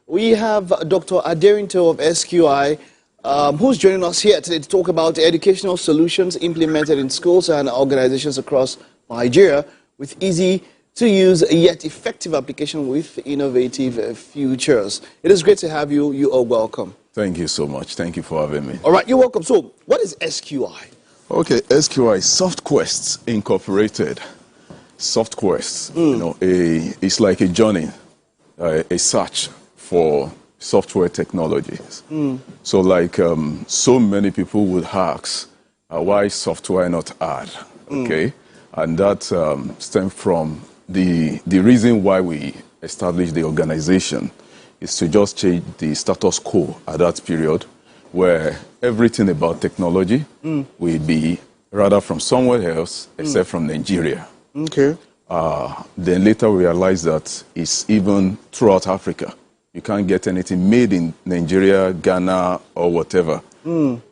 We have Dr. Aderinto of SQI, who's joining us here today to talk about educational solutions implemented in schools and organizations across Nigeria with easy-to-use yet effective application with innovative futures. It is great to have you. You are welcome. Thank you so much. Thank you for having me. All right, you're welcome. So, what is SQI? Okay, SQI, SoftQuest Incorporated. SoftQuest, it's like a journey, a search for software technologies. So like so many people would ask, why software not hard? Okay, and that stems from the reason why we established the organization is to just change the status quo at that period where everything about technology will be rather from somewhere else except from Nigeria. Okay. Then later we realized that it's even throughout Africa. You can't get anything made in Nigeria, Ghana, or whatever.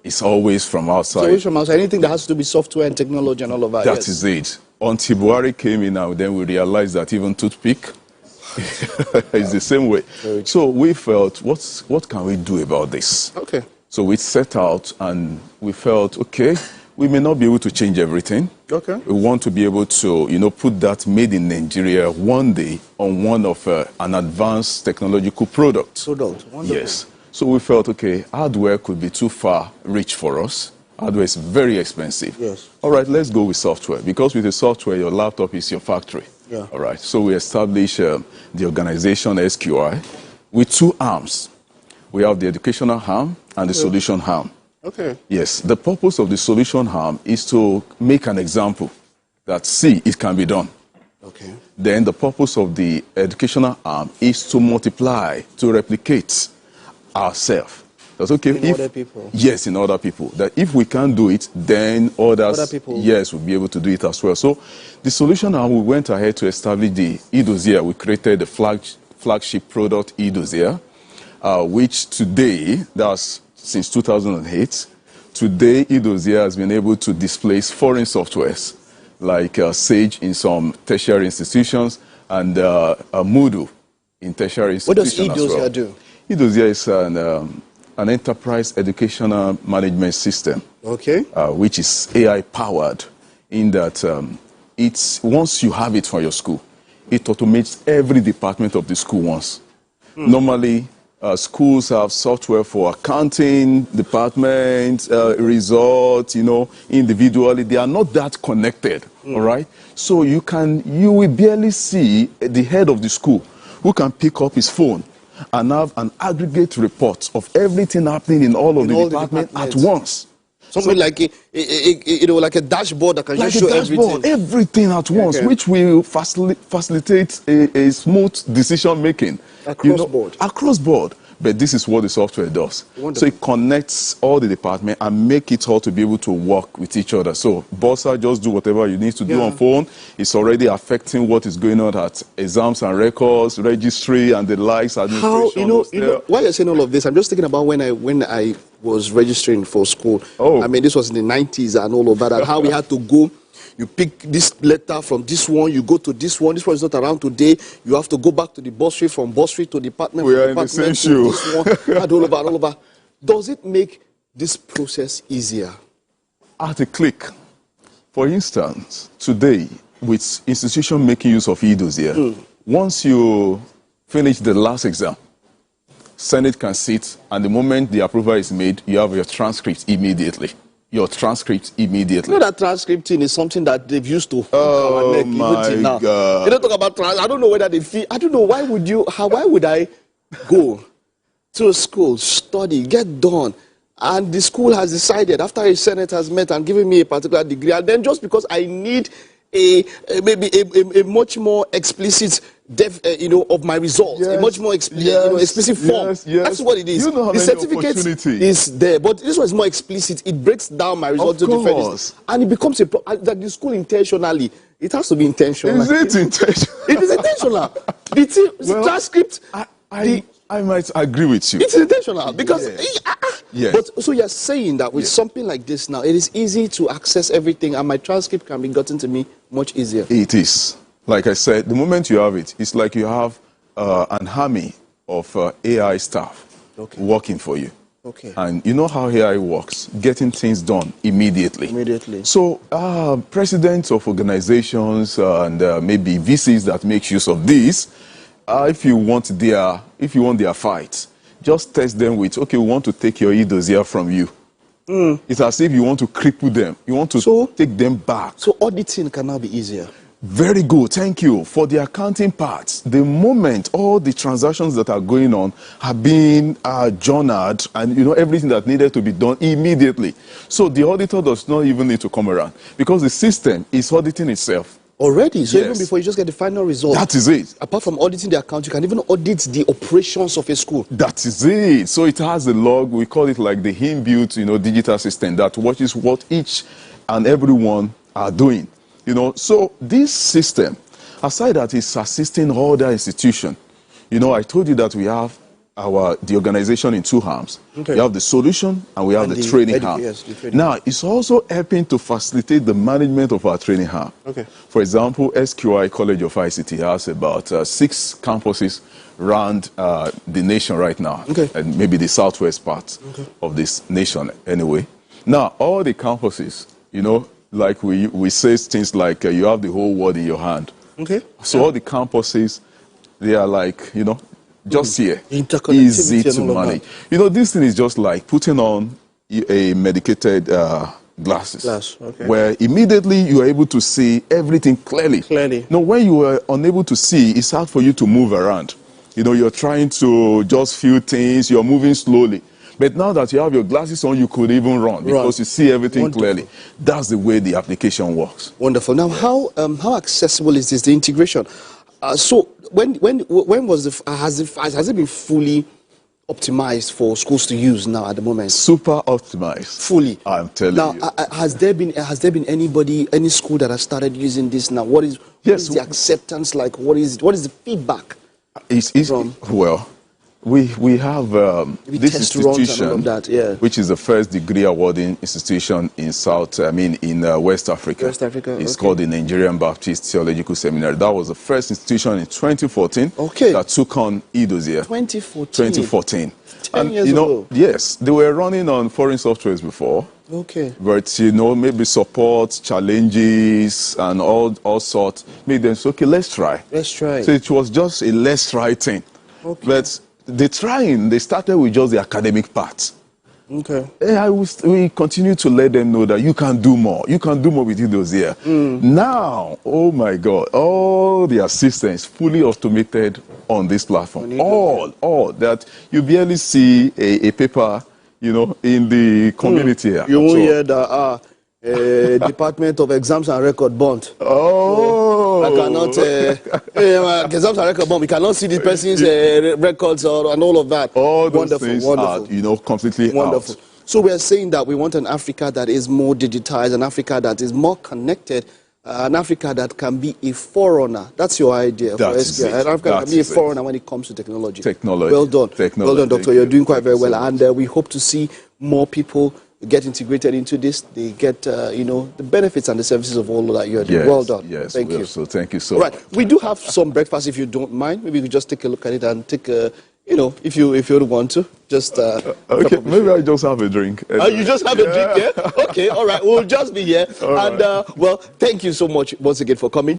It's always from outside. So always from outside. Anything that has to do with software and technology and all of that. That is it. Until Buhari came in now, then we realized that even toothpick is the same way. So we felt, what can we do about this? Okay. So we set out and we felt, okay, we may not be able to change everything. Okay. We want to be able to, put that made in Nigeria one day on one of an advanced technological product. Wonderful. Yes. So we felt, okay, hardware could be too far reach for us. Hardware is very expensive. Yes. All right, let's go with software. Because with the software, your laptop is your factory. Yeah. All right. So we established the organization SQI with two arms. We have the educational arm and the solution arm. Okay. Yes, the purpose of the solution arm is to make an example that, see, it can be done. Okay. Then the purpose of the educational arm is to multiply, to replicate ourselves. That's okay. In other people. Yes, in other people. That if we can do it, then others, other people. Yes, will be able to do it as well. So the solution arm, we went ahead to establish the Edozzier. We created the flagship product Edozzier, which today, that's since 2008, today Edozzier has been able to displace foreign softwares like Sage in some tertiary institutions and Moodle in tertiary institutions. What does Edozzier do? Edozzier is an enterprise educational management system, okay, which is AI powered in that it's once you have it for your school, it automates every department of the school once. Normally, schools have software for accounting, department, results, individually. They are not that connected, all right? So you will barely see the head of the school who can pick up his phone and have an aggregate report of everything happening in all of the departments at once. Something like like a dashboard that can just show everything at once, which will facilitate a smooth decision making across board. But this is what the software does. Wonderful. So it connects all the departments and make it all to be able to work with each other. So Bossa, just do whatever you need to do on phone. It's already affecting what is going on at exams and records, registry, and the likes. Administration. While you're saying all of this, I'm just thinking about when I was registering for school. I mean, this was in the 90s and all of that, and how we had to go. You pick this letter from this one, you go to this one is not around today, you have to go back to the bursary, from bursary to department. We are in the same shoe. All over. Does it make this process easier? At a click. For instance, today, with institution making use of Edozzier, once you finish the last exam, Senate can sit, and the moment the approval is made, you have your transcript immediately. Your transcript immediately. You know that transcripting is something that they've used to. Oh my God! They don't talk about I don't know whether they feel. I don't know why would I go to a school, study, get done, and the school has decided after a Senate has met and given me a particular degree, and then just because I need maybe a much more explicit of my results, a much more explicit form. That's what it is. You know how the certificate is there, but this one is more explicit. It breaks down my results to different, and it becomes that the school intentionally. It has to be intentional. Is it intentional? It is intentional. The transcript. I might agree with you. It's intentional because. But so you're saying that with something like this now, it is easy to access everything, and my transcript can be gotten to me much easier. It is. Like I said, the moment you have it, it's like you have an army of AI staff working for you. Okay. And you know how AI works, getting things done immediately. So presidents of organizations and maybe VCs that make use of this, if you want their fight, just test them with, okay, we want to take your Edozzier from you. It's as if you want to cripple them. You want to take them back. So auditing can now be easier. Very good, thank you. For the accounting parts, the moment all the transactions that are going on have been journaled and everything that needed to be done immediately. So the auditor does not even need to come around because the system is auditing itself. Already? So even before you just get the final result. That is it. Apart from auditing the account, you can even audit the operations of a school. That is it. So it has a log, we call it like the inbuilt, digital system that watches what each and everyone are doing. So this system, aside that it's assisting all the institutions, I told you that we have the organization in two arms. We have the solution and we have the training arm. Yes, the training now, it's also helping to facilitate the management of our training arm. For example, SQI College of ICT has about 6 campuses around the nation right now, and maybe the southwest part of this nation anyway. Now, all the campuses, like we say things like you have the whole world in your hand. So all the campuses, they are like, just here, easy to manage. This thing is just like putting on a medicated glasses, where immediately you are able to see everything clearly. Now, when you are unable to see, it's hard for you to move around. You're trying to just feel things, you're moving slowly. But now that you have your glasses on, you could even run because you see everything clearly. That's the way the application works. Wonderful. Now, how accessible is this, the integration? So when was has it been fully optimized for schools to use now at the moment? Super optimized. Fully. I'm telling you. Now, has there been any school that has started using this now? What is the acceptance like? What is the feedback? Well, we have this institution, which is the first degree awarding institution in West Africa. It's called the Nigerian Baptist Theological Seminary. That was the first institution in 2014 that took on Edozzier. 2014. 10 years ago. Yes, they were running on foreign softwares before. But maybe support, challenges, and all sorts made them say, okay, let's try. So it was just a let's try thing. But they started with just the academic part. We continue to let them know that you can do more. You can do more with Edozzier. Now, oh my God, all the assistance fully automated on this platform. All that you barely see a paper, in the community here. You won't hear the Department of Exams and Record Bond. I cannot, exams and record bond, we cannot see the person's records and all of that. All those things are, completely wonderful. out. So we are saying that we want an Africa that is more digitized, an Africa that is more connected, an Africa that can be a forerunner. That's your idea for SQI. An Africa that can be a forerunner when it comes to technology. Well done. Well done, Doctor. You're doing quite very well. And we hope to see more people get integrated into this. They get, the benefits and the services of all that you're doing. Well done. Yes, thank you. So thank you so much. Right. We do have some breakfast if you don't mind. Maybe we could just take a look at it and take a, if you want to, just... okay, maybe I just have a drink. You just have a drink, yeah? Okay, all right. We'll just be here. Well, thank you so much once again for coming.